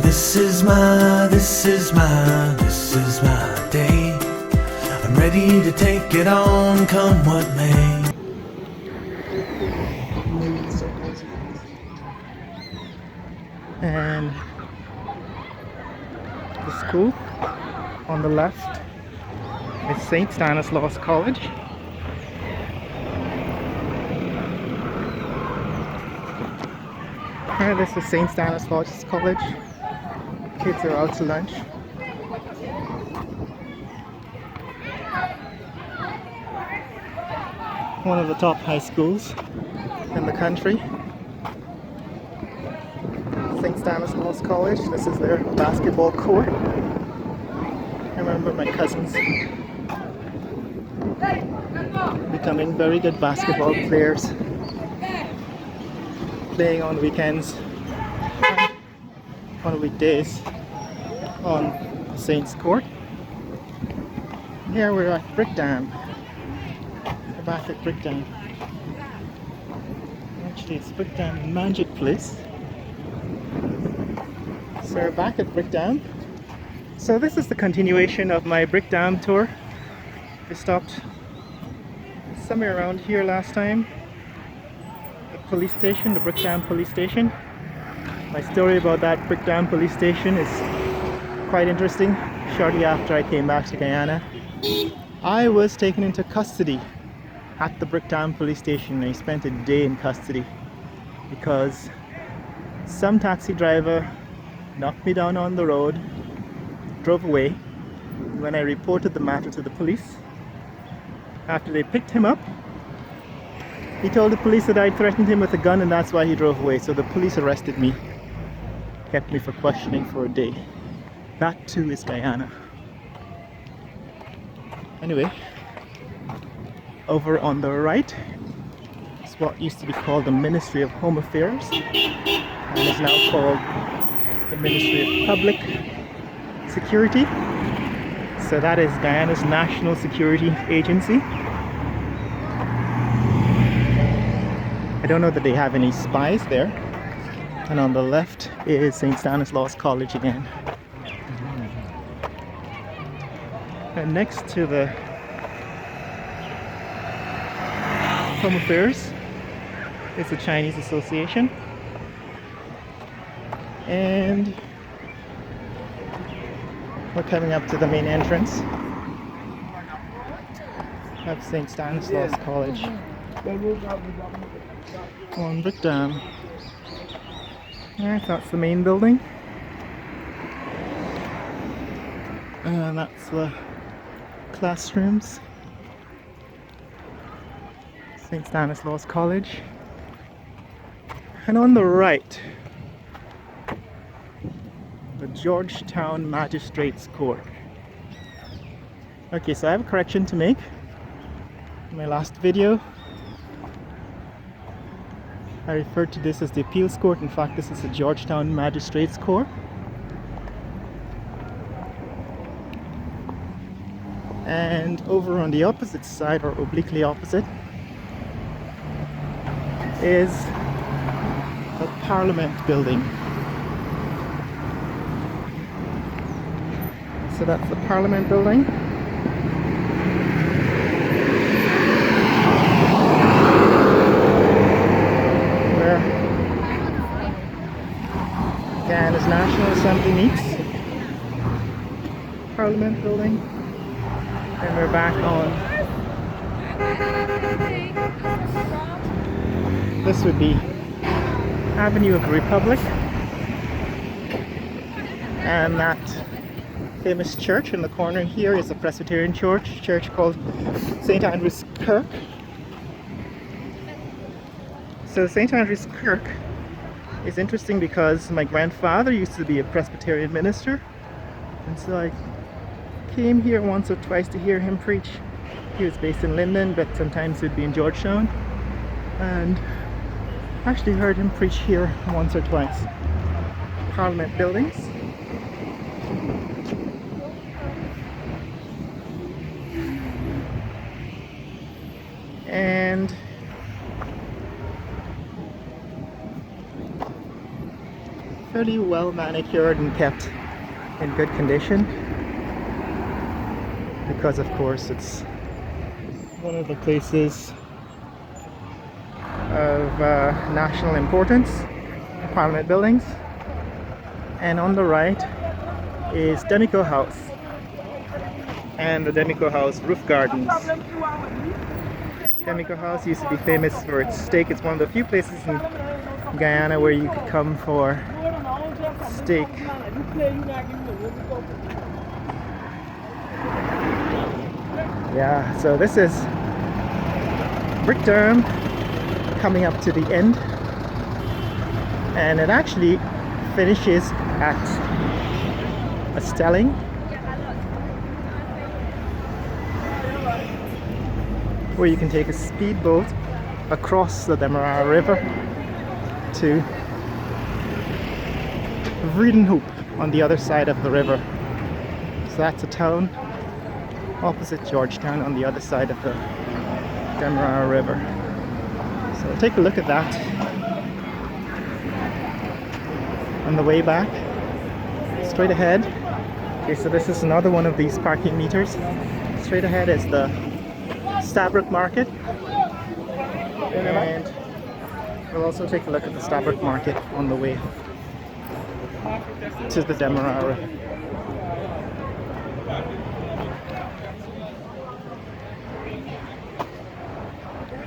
This is my day. I'm ready to take it on, come what may. And the school on the left is St. Stanislaus College. Here, this is St. Stanislaus College. Kids are out to lunch. One of the top high schools in the country. St. Stanislaus College. This is their basketball court. I remember my cousins becoming very good basketball players, playing on weekends, on weekdays on Saints Court. Here we're at Brickdam. We're back at Brickdam. Actually, it's Brickdam Magic Place. So we're back at Brickdam. So this is the continuation of my Brickdam tour. We stopped somewhere around here last time. The police station, the Brickdam police station. My story about that Brickdam police station is quite interesting. Shortly after I came back to Guyana, I was taken into custody at the Brickdam police station. I spent a day in custody because some taxi driver knocked me down on the road, drove away. When I reported the matter to the police, after they picked him up, he told the police that I threatened him with a gun and that's why he drove away. So the police arrested me, kept me for questioning for a day. That too is Guyana. Anyway, over on the right is what used to be called the Ministry of Home Affairs and is now called the Ministry of Public Security. So that is Guyana's National Security Agency. I don't know that they have any spies there. And on the left is St. Stanislaus College again. And next to the Home Affairs is the Chinese Association. And we're coming up to the main entrance of St. Stanislaus College on Brickdam. Alright, that's the main building. And that's the classrooms. St. Stanislaus College. And on the right, the Georgetown Magistrates Court. Okay, so I have a correction to make. In my last video, I referred to this as the appeals court. In fact, this is the Georgetown Magistrates Court. And over on the opposite side, or obliquely opposite, is the Parliament building. So that's the Parliament building. Where Guyana's National Assembly meets. Parliament building. And we're back on. This would be Avenue of the Republic. And that famous church in the corner here is a Presbyterian church called St. Andrew's Kirk. So St. Andrew's Kirk is interesting because my grandfather used to be a Presbyterian minister, and so I came here once or twice to hear him preach. He was based in Linden, but sometimes he'd be in Georgetown, and actually heard him preach here once or twice. Parliament buildings. And fairly well manicured and kept in good condition, because of course it's one of the places of national importance, Parliament buildings. And on the right is Danica House and the Danica House roof gardens. Danica House used to be famous for its steak. It's one of the few places in Guyana where you could come for steak. Yeah, so this is Brickdam coming up to the end, and it actually finishes at a stelling, where you can take a speedboat across the Demerara River to Vredenhoop on the other side of the river. So that's a town opposite Georgetown on the other side of the Demerara River. So we'll take a look at that on the way back. Straight ahead. Okay, so this is another one of these parking meters. Straight ahead is the Stabroek Market, and we'll also take a look at the Stabroek Market on the way to the Demerara.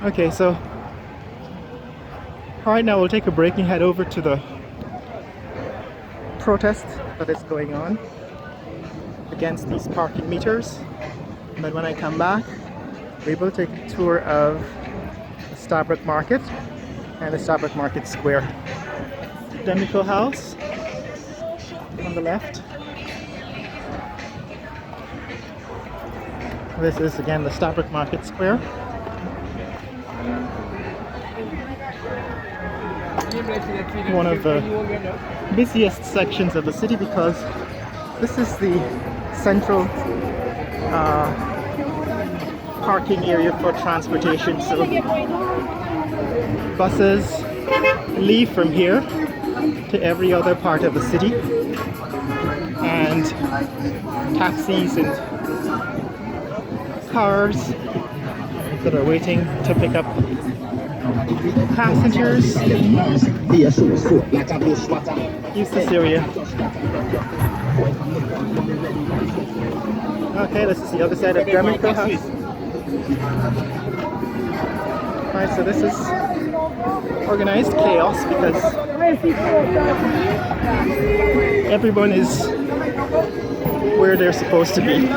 Okay, so right now we'll take a break and head over to the protest that is going on against these parking meters. But when I come back, we will take a tour of the Stabroek Market and the Stabroek Market Square. Danica House on the left. This is again the Stabroek Market Square. One of the busiest sections of the city, because this is the central parking area for transportation. So buses leave from here to every other part of the city, and taxis and cars that are waiting to pick up passengers use this area. Okay, this is the other side of Danica House. Alright, so this is organized chaos because everyone is where they're supposed to be.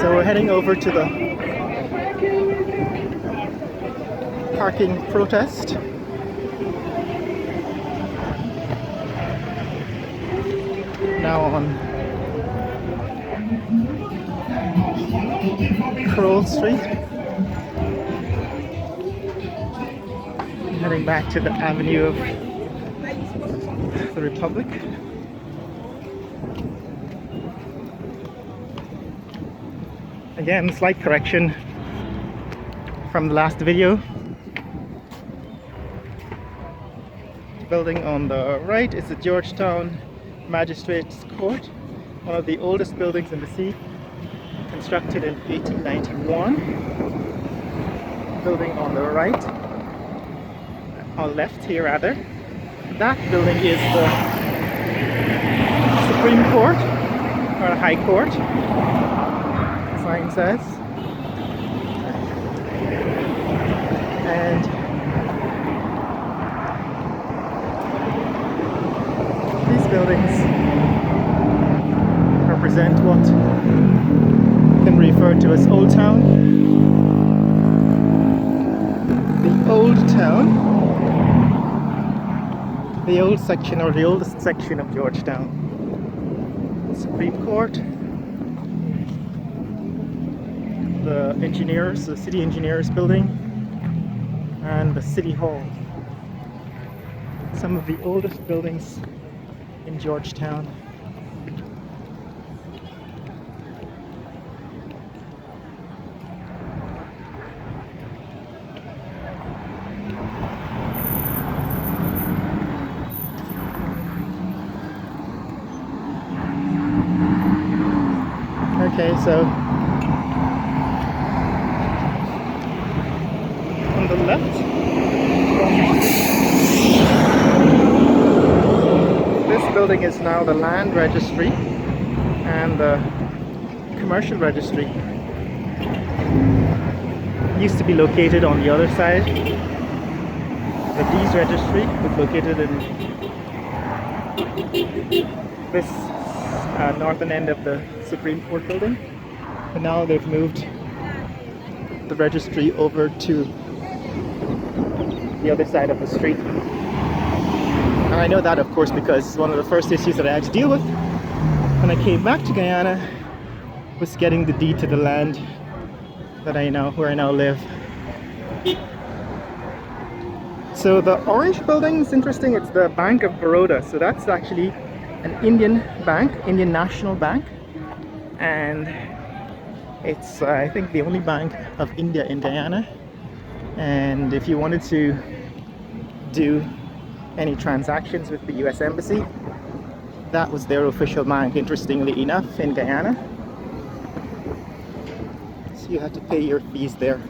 So we're heading over to the parking protest. Now on Kroll Street. Heading back to the Avenue of the Republic. Again, slight correction from the last video. The building on the right is the Georgetown Magistrates Court, one of the oldest buildings in the city, constructed in 1891. Building on the right, on left here rather, that building is the Supreme Court, or the High Court, the sign says. And these buildings represent what can be referred to as Old Town. The Old Town, the old section, or the oldest section of Georgetown. The Supreme Court, the engineers, the city engineers building, and the City Hall. Some of the oldest buildings in Georgetown. Okay, so on the left, this building is now the land registry and the commercial registry. It used to be located on the other side. The deeds registry was located in this northern end of the Supreme Court building, and now they've moved the registry over to the other side of the street. And I know that, of course, because one of the first issues that I had to deal with when I came back to Guyana was getting the deed to the land that where I now live. So the orange building is interesting. It's the Bank of Baroda. So that's actually an Indian bank, Indian National Bank, and it's I think the only bank of India in Guyana. And if you wanted to do any transactions with the US Embassy, that was their official bank, interestingly enough, in Guyana. So you had to pay your fees there.